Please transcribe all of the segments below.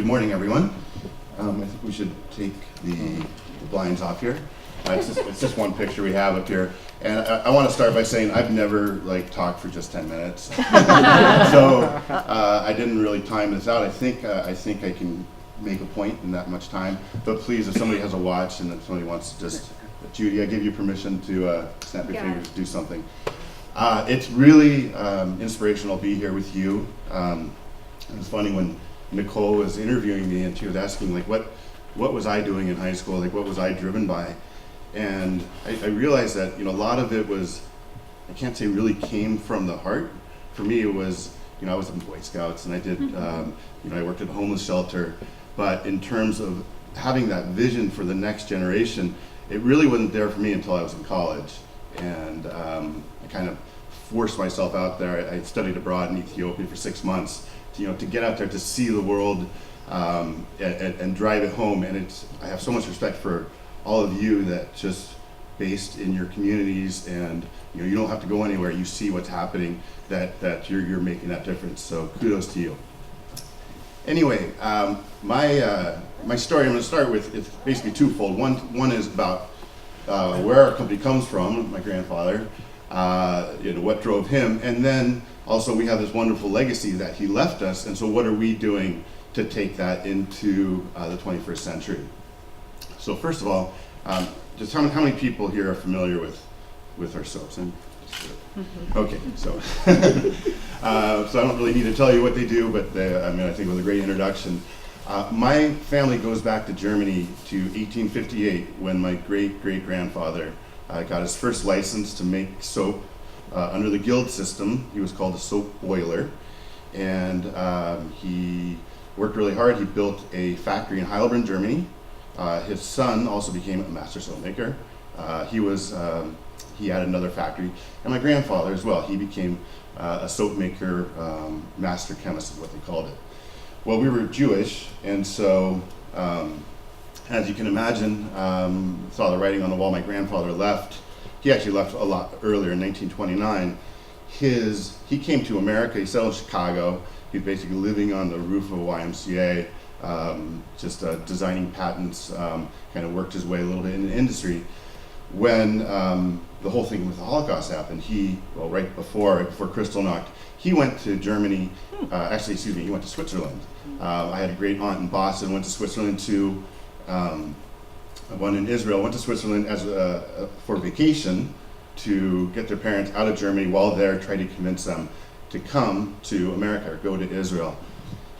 Good morning, everyone. I think we should take the blinds off here. It's just one picture we have up here. And I want to start by saying I've never talked for just 10 minutes. So I didn't really time this out. I think I can make a point in that much time. But please, if somebody has a watch and if somebody wants to just, Judy, I give you permission to snap your fingers, do something. It's really inspirational to be here with you. It was funny when Nicole was interviewing me and she was asking what was I doing in high school? What was I driven by? And I realized that a lot of it was, I can't say really came from the heart. For me, it was I was in Boy Scouts and I did I worked at a homeless shelter. But in terms of having that vision for the next generation, it really wasn't there for me until I was in college. And I kind of forced myself out there. I studied abroad in Ethiopia for 6 months. To get out there to see the world and drive it home. And I have so much respect for all of you that just based in your communities, and you don't have to go anywhere. You see what's happening. That you're making that difference. So kudos to you. Anyway, my story I'm going to start with is basically twofold. One is about where our company comes from. My grandfather. What drove him, and then also we have this wonderful legacy that he left us, and so what are we doing to take that into the 21st century? So first of all, just how many people here are familiar with our soaps? Okay, so so I don't really need to tell you what they do, but I think it was a great introduction. My family goes back to Germany to 1858 when my great-great-grandfather got his first license to make soap under the guild system. He was called a soap boiler, and he worked really hard. He built a factory in Heilbronn, Germany. His son also became a master soap maker. He had another factory, and my grandfather as well. He became a soap maker, master chemist is what they called it. Well, we were Jewish, and so as you can imagine, saw the writing on the wall. My grandfather left. He actually left a lot earlier in 1929. He came to America. He settled in Chicago. He was basically living on the roof of a YMCA, just designing patents, kind of worked his way a little bit in the industry. When the whole thing with the Holocaust happened, right before Kristallnacht, he went to Germany, he went to Switzerland. I had a great aunt in Boston, went to Switzerland to one in Israel, went to Switzerland for vacation to get their parents out of Germany while there, try to convince them to come to America or go to Israel.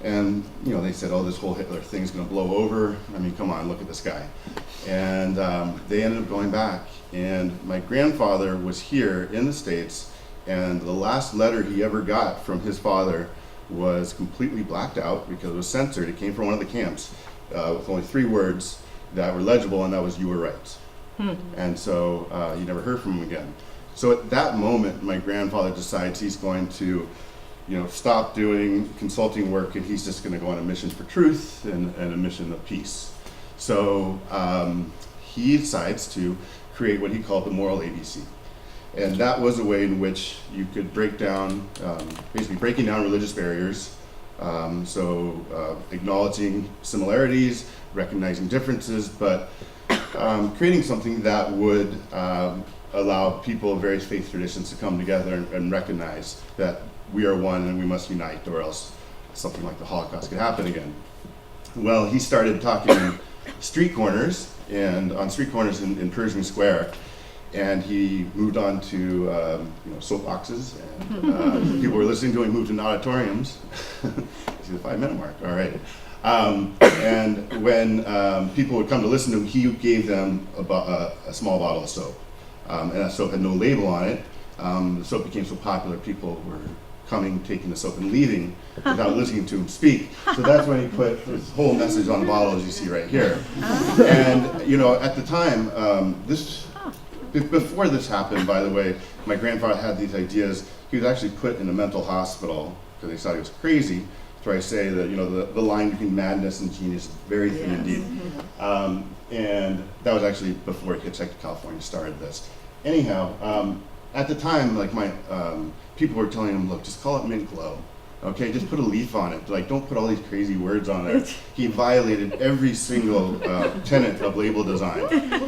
And they said, oh, this whole Hitler thing's going to blow over. I mean, come on, look at this guy. And they ended up going back. And my grandfather was here in the States, and the last letter he ever got from his father was completely blacked out because it was censored. It came from one of the camps with only 3 words that were legible, and that was, "You were right." And so he never heard from him again. So at that moment, my grandfather decides he's going to stop doing consulting work, and he's just going to go on a mission for truth and a mission of peace. So he decides to create what he called the moral ABC. And that was a way in which you could break down, basically breaking down religious barriers. Acknowledging similarities, recognizing differences, but creating something that would allow people of various faith traditions to come together and recognize that we are one and we must unite, or else something like the Holocaust could happen again. Well, he started talking in street corners, and on street corners in Pershing Square, and he moved on to soapboxes, and people were listening to him. He moved into auditoriums. See the 5-minute mark. All right. And when people would come to listen to him, he gave them a small bottle of soap, and that soap had no label on it. The soap became so popular, people were coming, taking the soap, and leaving without listening to him speak. So that's when he put his whole message on the bottle, as you see right here. And at the time, before this happened, by the way, my grandfather had these ideas. He was actually put in a mental hospital because they thought he was crazy. That's why I say that the line between madness and genius is very thin indeed. And that was actually before he hitchhiked to California, started this. Anyhow, at the time, my people were telling him, look, just call it mint glow. Okay, just put a leaf on it. Like, don't put all these crazy words on it. He violated every single tenet of label design.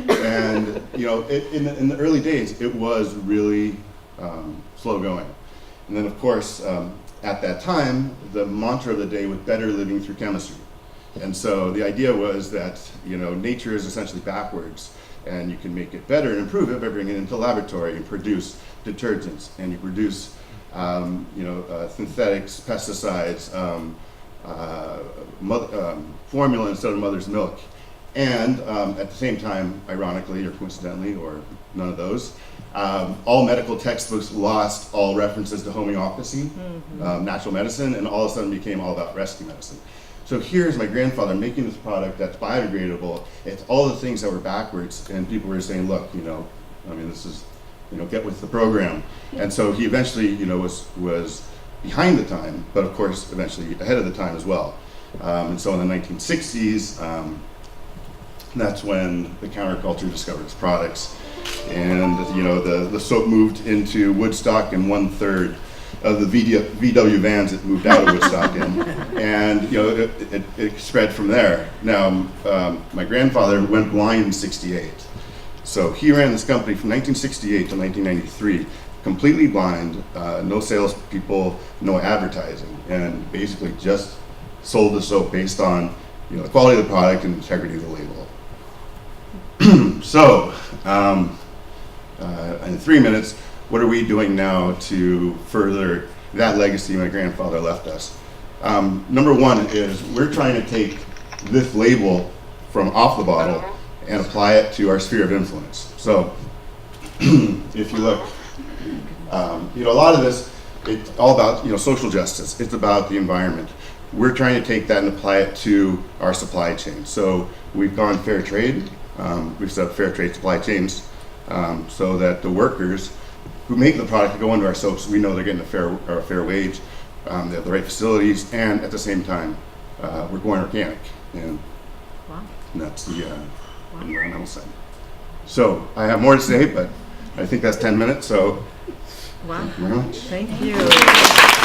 And, you know, in the early days, it was really slow going. And then, of course, at that time, the mantra of the day was better living through chemistry. And so the idea was that, you know, nature is essentially backwards, and you can make it better and improve it by bringing it into the laboratory and produce detergents, and you produce synthetics, pesticides, formula instead of mother's milk. And at the same time, ironically or coincidentally, or none of those, all medical textbooks lost all references to homeopathy, natural medicine, and all of a sudden became all about rescue medicine. So here's my grandfather making this product that's biodegradable. It's all the things that were backwards, and people were saying, look, you know, I mean, this is, you know, get with the program. And so he eventually, you know, was behind the time, but of course, eventually ahead of the time as well. And so in the 1960s, that's when the counterculture discovered its products. And, you know, the soap moved into Woodstock, and 1/3 of the VW vans that moved out of Woodstock in. And, you know, it spread from there. Now, my grandfather went blind in '68. So he ran this company from 1968 to 1993, completely blind, no salespeople, no advertising, and basically just sold the soap based on, you know, the quality of the product and integrity of the label. So, in 3 minutes, what are we doing now to further that legacy my grandfather left us? Number one is we're trying to take this label from off the bottle and apply it to our sphere of influence. So, if you look, you know, a lot of this, it's all about, you know, social justice. It's about the environment. We're trying to take that and apply it to our supply chain. So we've gone fair trade. We've set up fair trade supply chains so that the workers who make the product go into our soaps, we know they're getting a fair wage. They have the right facilities, and at the same time, we're going organic. And that's the environmental side. So I have more to say, but I think that's 10 minutes. So thank you very much. Thank you.